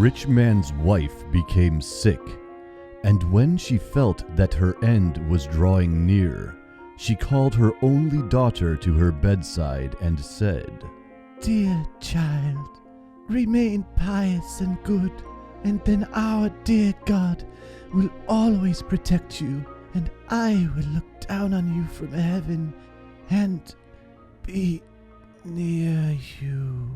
rich man's wife became sick, and when she felt that her end was drawing near, she called her only daughter to her bedside and said, "Dear child, remain pious and good, and then our dear God will always protect you, and I will look down on you from heaven and be near you."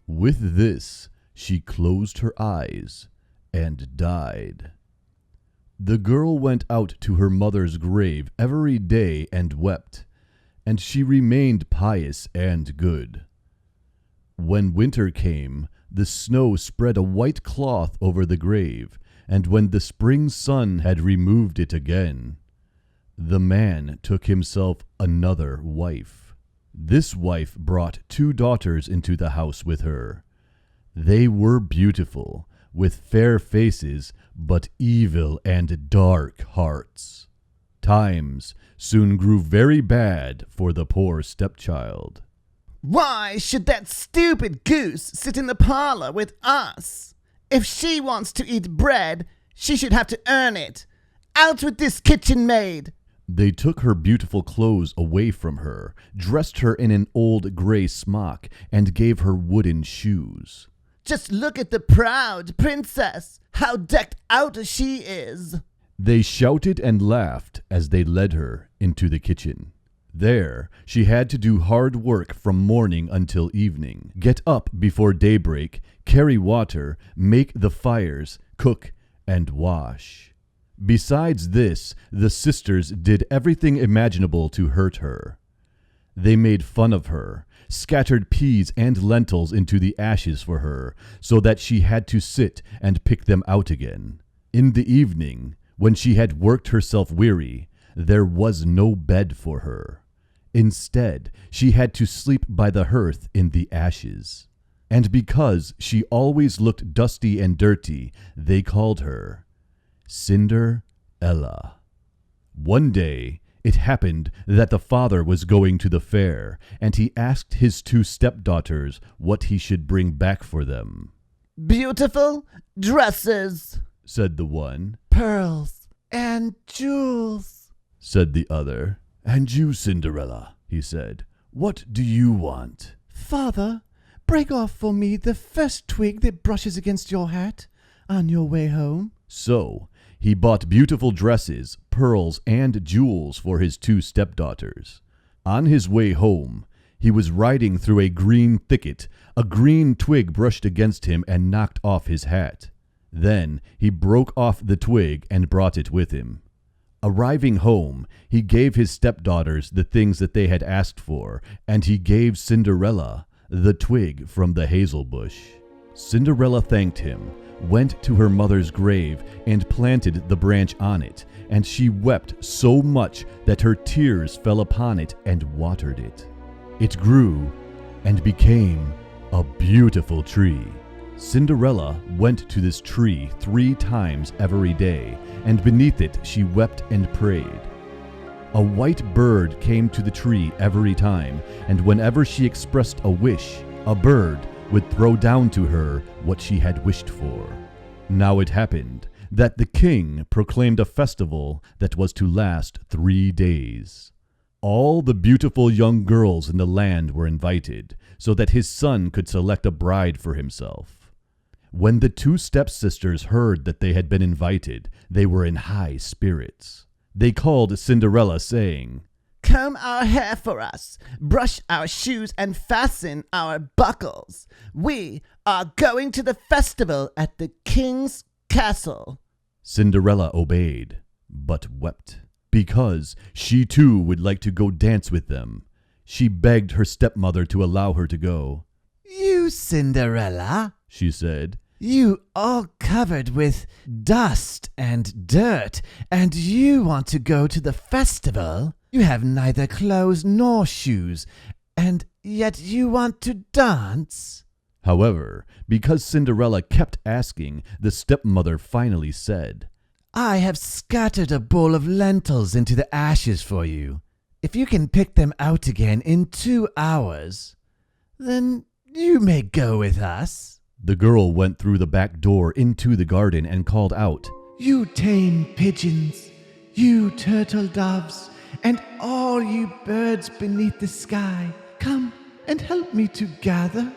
With this, she closed her eyes and died. The girl went out to her mother's grave every day and wept, and she remained pious and good. When winter came, the snow spread a white cloth over the grave, and when the spring sun had removed it again, the man took himself another wife. This wife brought 2 daughters into the house with her. They were beautiful, with fair faces, but evil and dark hearts. Times soon grew very bad for the poor stepchild. "Why should that stupid goose sit in the parlor with us? If she wants to eat bread, she should have to earn it. Out with this kitchen maid!" They took her beautiful clothes away from her, dressed her in an old gray smock, and gave her wooden shoes. "Just look at the proud princess! How decked out she is!" They shouted and laughed as they led her into the kitchen. There, she had to do hard work from morning until evening, get up before daybreak, carry water, make the fires, cook, and wash. Besides this, the sisters did everything imaginable to hurt her. They made fun of her, scattered peas and lentils into the ashes for her, so that she had to sit and pick them out again. In the evening, when she had worked herself weary, there was no bed for her. Instead, she had to sleep by the hearth in the ashes. And because she always looked dusty and dirty, they called her Cinderella. One day, it happened that the father was going to the fair, and he asked his 2 stepdaughters what he should bring back for them. "Beautiful dresses," said the one. "pearls and jewels," said the other. "And you, Cinderella," he said, "what do you want?" "Father, break off for me the first twig that brushes against your hat on your way home." So he bought beautiful dresses, pearls, and jewels for his 2 stepdaughters. On his way home, he was riding through a green thicket. A green twig brushed against him and knocked off his hat. Then he broke off the twig and brought it with him. Arriving home, he gave his stepdaughters the things that they had asked for, and he gave Cinderella the twig from the hazel bush. Cinderella thanked him, went to her mother's grave, and planted the branch on it, and she wept so much that her tears fell upon it and watered it. It grew and became a beautiful tree. Cinderella went to this tree 3 times every day, and beneath it she wept and prayed. A white bird came to the tree every time, and whenever she expressed a wish, a bird would throw down to her what she had wished for. Now it happened that the king proclaimed a festival that was to last 3 days. All the beautiful young girls in the land were invited, so that his son could select a bride for himself. When the 2 stepsisters heard that they had been invited, they were in high spirits. They called Cinderella, saying, "Comb our hair for us, brush our shoes, and fasten our buckles. We are going to the festival at the king's castle." Cinderella obeyed, but wept, because she too would like to go dance with them. She begged her stepmother to allow her to go. "You, Cinderella," she said, "you all covered with dust and dirt, and you want to go to the festival? You have neither clothes nor shoes, and yet you want to dance?" However, because Cinderella kept asking, the stepmother finally said, "I have scattered a bowl of lentils into the ashes for you. If you can pick them out again in 2 hours, then you may go with us." The girl went through the back door into the garden and called out, "You tame pigeons, you turtle doves, and all you birds beneath the sky, come and help me to gather.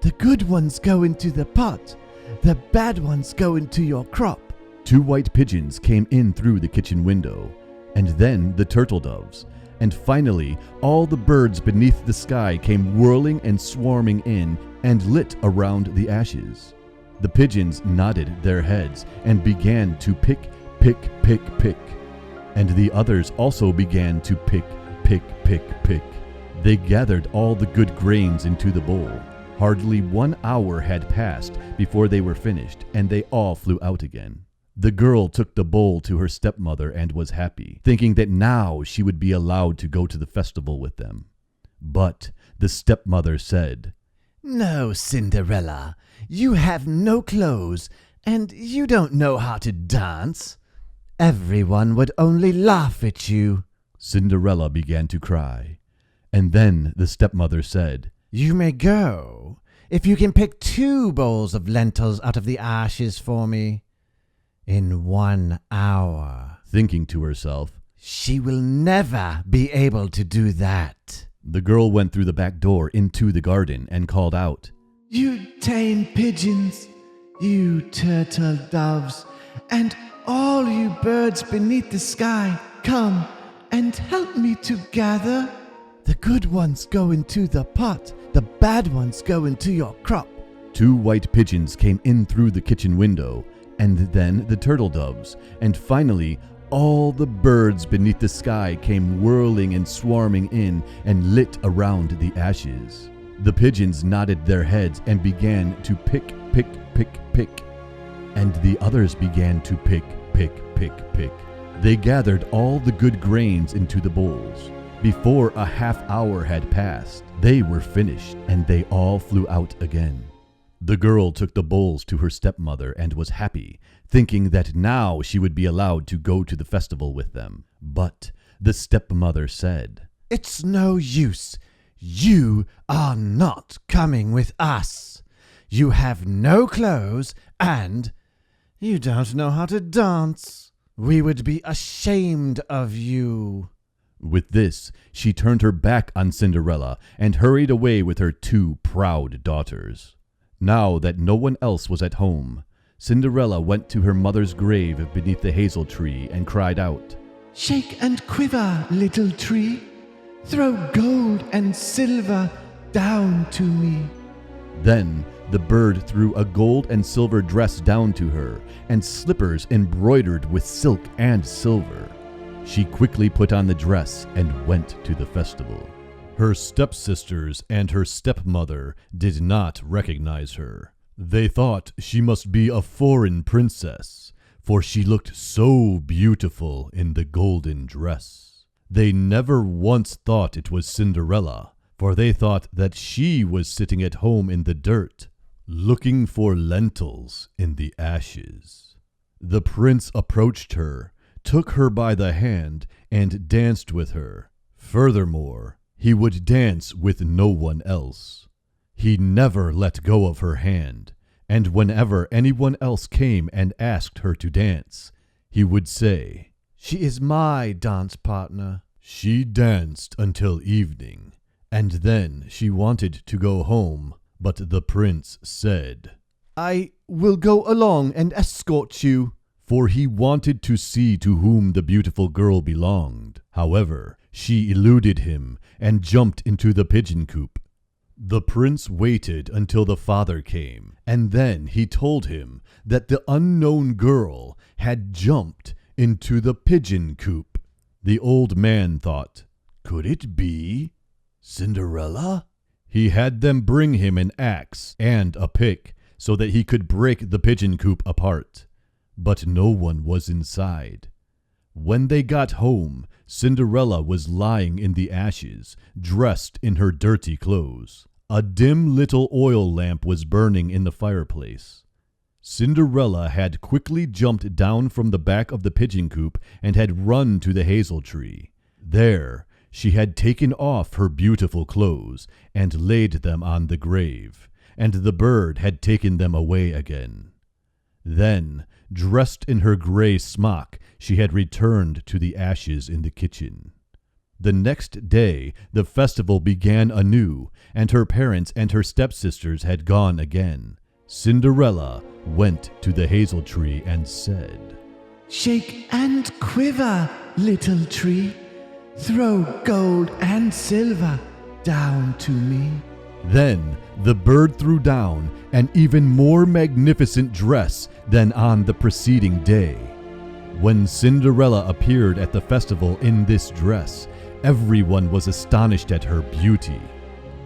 The good ones go into the pot, the bad ones go into your crop." 2 white pigeons came in through the kitchen window, and then the turtle doves, and finally all the birds beneath the sky came whirling and swarming in and lit around the ashes. The pigeons nodded their heads and began to pick, pick, pick, pick. And the others also began to pick, pick, pick, pick. They gathered all the good grains into the bowl. Hardly 1 hour had passed before they were finished, and they all flew out again. The girl took the bowl to her stepmother and was happy, thinking that now she would be allowed to go to the festival with them. But the stepmother said, "No, Cinderella, you have no clothes, and you don't know how to dance. Everyone would only laugh at you." Cinderella began to cry. And then the stepmother said, "You may go, if you can pick 2 bowls of lentils out of the ashes for me. In 1 hour." Thinking to herself, "She will never be able to do that." The girl went through the back door into the garden and called out, "You tame pigeons, you turtle doves, and all you birds beneath the sky, come and help me to gather. The good ones go into the pot, the bad ones go into your crop." 2 white pigeons came in through the kitchen window, and then the turtle doves, and finally all the birds beneath the sky came whirling and swarming in and lit around the ashes. The pigeons nodded their heads and began to pick, pick, pick, pick. And the others began to pick, pick, pick, pick. They gathered all the good grains into the bowls. Before a half hour had passed, they were finished, and they all flew out again. The girl took the bowls to her stepmother and was happy, thinking that now she would be allowed to go to the festival with them. But the stepmother said, "It's no use. You are not coming with us. You have no clothes, and you don't know how to dance. We would be ashamed of you." With this, she turned her back on Cinderella and hurried away with her 2 proud daughters. Now that no one else was at home, Cinderella went to her mother's grave beneath the hazel tree and cried out, "Shake and quiver, little tree. Throw gold and silver down to me." Then the bird threw a gold and silver dress down to her, and slippers embroidered with silk and silver. She quickly put on the dress and went to the festival. Her stepsisters and her stepmother did not recognize her. They thought she must be a foreign princess, for she looked so beautiful in the golden dress. They never once thought it was Cinderella, for they thought that she was sitting at home in the dirt, looking for lentils in the ashes. The prince approached her, took her by the hand, and danced with her. Furthermore, he would dance with no one else. He never let go of her hand, and whenever anyone else came and asked her to dance, he would say, "She is my dance partner." She danced until evening, and then she wanted to go home, but the prince said, "I will go along and escort you." For he wanted to see to whom the beautiful girl belonged. However, she eluded him and jumped into the pigeon coop. The prince waited until the father came, and then he told him that the unknown girl had jumped into the pigeon coop. The old man thought, could it be Cinderella? He had them bring him an axe and a pick so that he could break the pigeon coop apart. But no one was inside. When they got home, Cinderella was lying in the ashes, dressed in her dirty clothes. A dim little oil lamp was burning in the fireplace. Cinderella had quickly jumped down from the back of the pigeon coop and had run to the hazel tree. There, she had taken off her beautiful clothes and laid them on the grave, and the bird had taken them away again. Then, dressed in her gray smock, she had returned to the ashes in the kitchen. The next day, the festival began anew, and her parents and her stepsisters had gone again. Cinderella went to the hazel tree and said, "Shake and quiver, little tree. Throw gold and silver down to me." Then the bird threw down an even more magnificent dress than on the preceding day. When Cinderella appeared at the festival in this dress, everyone was astonished at her beauty.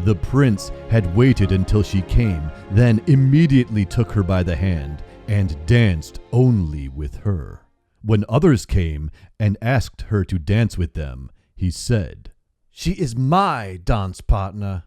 The prince had waited until she came, then immediately took her by the hand and danced only with her. When others came and asked her to dance with them, he said, "She is my dance partner."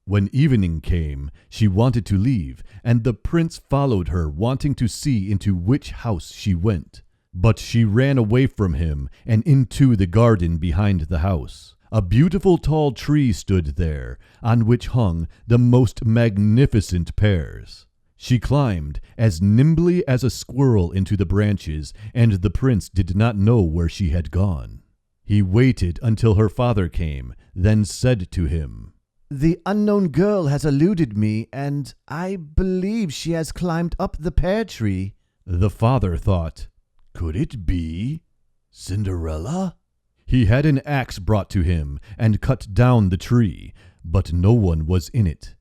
When evening came, she wanted to leave, and the prince followed her, wanting to see into which house she went. But she ran away from him and into the garden behind the house. A beautiful tall tree stood there, on which hung the most magnificent pears. She climbed as nimbly as a squirrel into the branches, and the prince did not know where she had gone. He waited until her father came, then said to him, "The unknown girl has eluded me, and I believe she has climbed up the pear tree." The father thought, "Could it be Cinderella?" He had an axe brought to him and cut down the tree, but no one was in it.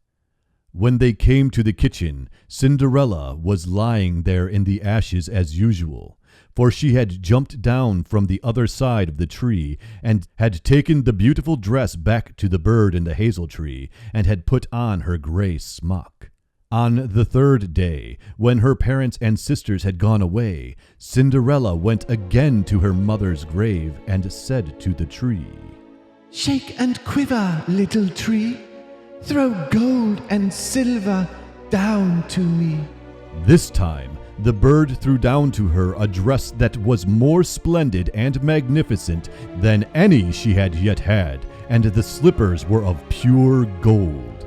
When they came to the kitchen, Cinderella was lying there in the ashes as usual, for she had jumped down from the other side of the tree and had taken the beautiful dress back to the bird in the hazel tree and had put on her gray smock. On the third day, when her parents and sisters had gone away, Cinderella went again to her mother's grave and said to the tree, "Shake and quiver, little tree. Throw gold and silver down to me." This time, the bird threw down to her a dress that was more splendid and magnificent than any she had yet had, and the slippers were of pure gold.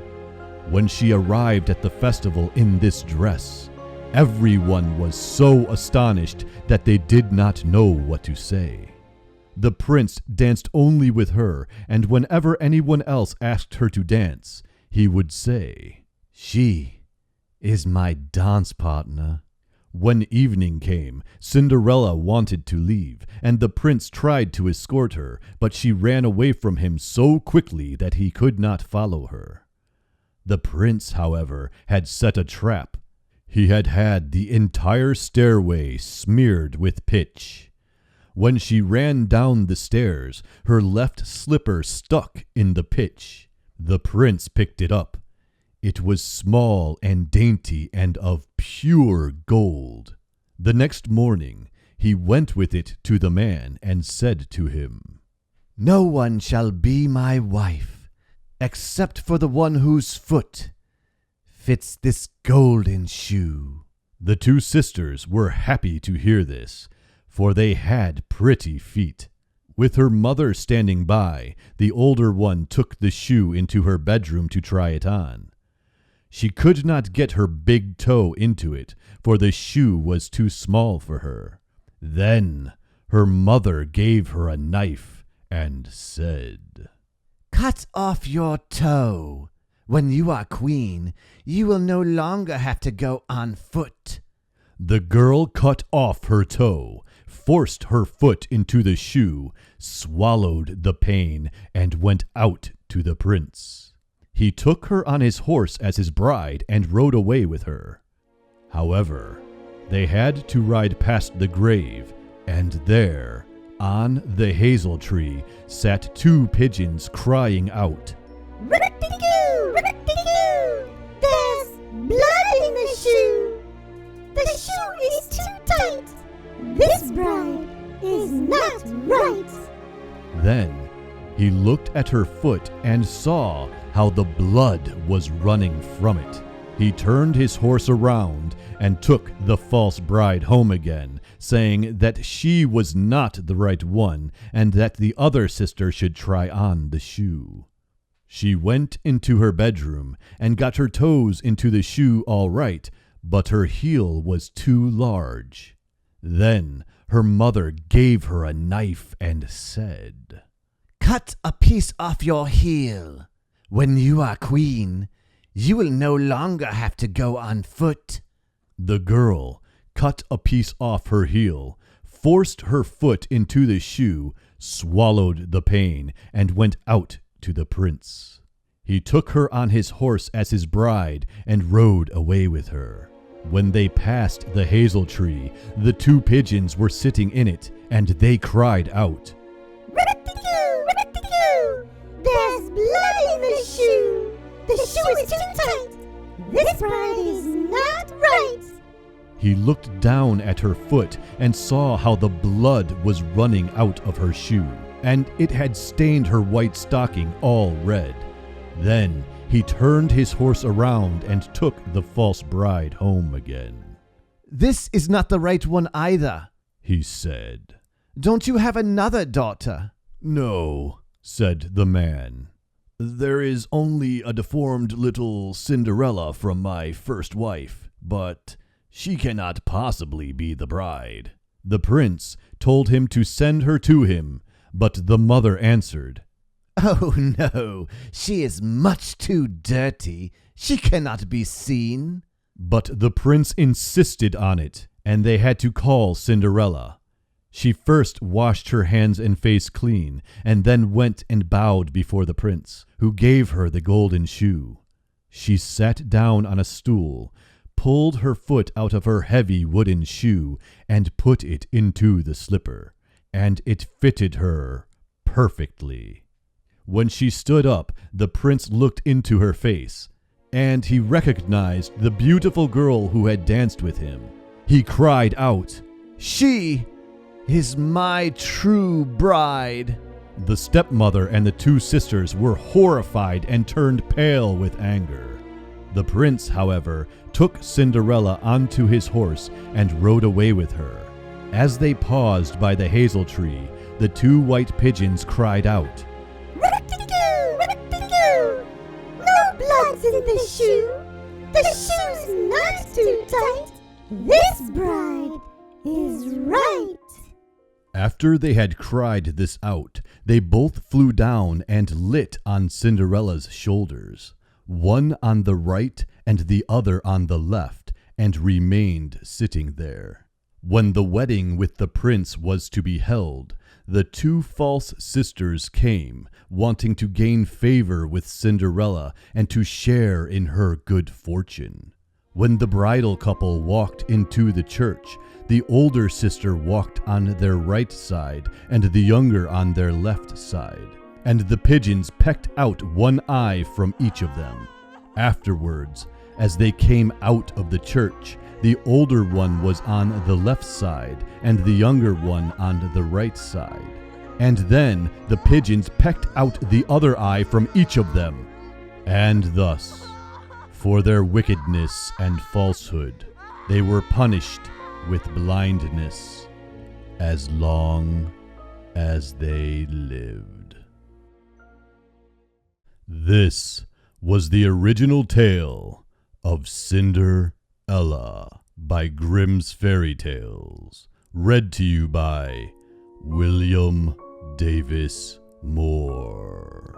When she arrived at the festival in this dress, everyone was so astonished that they did not know what to say. The prince danced only with her, and whenever anyone else asked her to dance, he would say, "She is my dance partner." When evening came, Cinderella wanted to leave, and the prince tried to escort her, but she ran away from him so quickly that he could not follow her. The prince, however, had set a trap. He had had the entire stairway smeared with pitch. When she ran down the stairs, her left slipper stuck in the pitch. The prince picked it up. It was small and dainty and of pure gold. The next morning, he went with it to the man and said to him, "No one shall be my wife, except for the one whose foot fits this golden shoe." The two sisters were happy to hear this, for they had pretty feet. With her mother standing by, the older one took the shoe into her bedroom to try it on. She could not get her big toe into it, for the shoe was too small for her. Then her mother gave her a knife and said, "Cut off your toe. When you are queen, you will no longer have to go on foot." The girl cut off her toe, forced her foot into the shoe, swallowed the pain, and went out to the prince. He took her on his horse as his bride and rode away with her. However, they had to ride past the grave, and there, on the hazel tree, sat two pigeons crying out, "Ribbit-dee-doo! Ribbit-dee-doo! There's blood in the shoe! The shoe is too tight! This bride is not right!" Then he looked at her foot and saw how the blood was running from it. He turned his horse around and took the false bride home again, saying that she was not the right one and that the other sister should try on the shoe. She went into her bedroom and got her toes into the shoe all right, but her heel was too large. Then her mother gave her a knife and said, "Cut a piece off your heel. When you are queen, you will no longer have to go on foot." The girl cut a piece off her heel, forced her foot into the shoe, swallowed the pain, and went out to the prince. He took her on his horse as his bride and rode away with her. When they passed the hazel tree, the 2 pigeons were sitting in it, and they cried out, "Ribbit-dee-doo, ribbit-dee-doo! There's blood in the shoe! The shoe is too tight! This bride is not right!" He looked down at her foot and saw how the blood was running out of her shoe, and it had stained her white stocking all red. Then he turned his horse around and took the false bride home again. "This is not the right one either," he said. "Don't you have another daughter?" "No," said the man. "There is only a deformed little Cinderella from my first wife, but she cannot possibly be the bride." The prince told him to send her to him, but the mother answered, "Oh no, she is much too dirty. She cannot be seen." But the prince insisted on it, and they had to call Cinderella. She first washed her hands and face clean, and then went and bowed before the prince, who gave her the golden shoe. She sat down on a stool, pulled her foot out of her heavy wooden shoe, and put it into the slipper, and it fitted her perfectly. When she stood up, the prince looked into her face, and he recognized the beautiful girl who had danced with him. He cried out, "She is my true bride." The stepmother and the 2 sisters were horrified and turned pale with anger. The prince, however, took Cinderella onto his horse and rode away with her. As they paused by the hazel tree, the 2 white pigeons cried out, "Ribbit-dee-doo, ribbit-dee-doo! No blood's in the shoe! The shoe's not too tight! This bride is right!" After they had cried this out, they both flew down and lit on Cinderella's shoulders, one on the right and the other on the left, and remained sitting there. When the wedding with the prince was to be held, the 2 false sisters came, wanting to gain favor with Cinderella and to share in her good fortune. When the bridal couple walked into the church, the older sister walked on their right side and the younger on their left side, and the pigeons pecked out one eye from each of them. Afterwards, as they came out of the church, the older one was on the left side and the younger one on the right side. And then the pigeons pecked out the other eye from each of them. And thus, for their wickedness and falsehood, they were punished with blindness as long as they lived. This was the original tale of Cinderella by Grimm's Fairy Tales, read to you by William Davis Moore.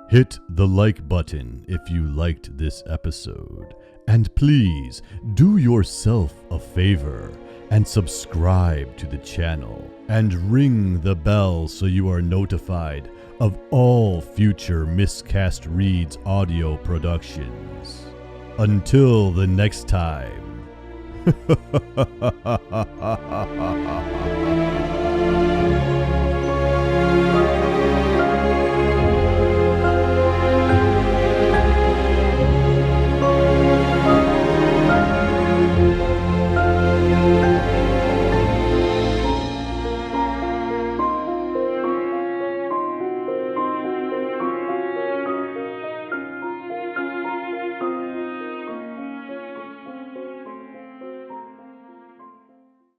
Hit the like button if you liked this episode, and please do yourself a favor and subscribe to the channel and ring the bell so you are notified of all future Miscast Reads audio productions. Until the next time.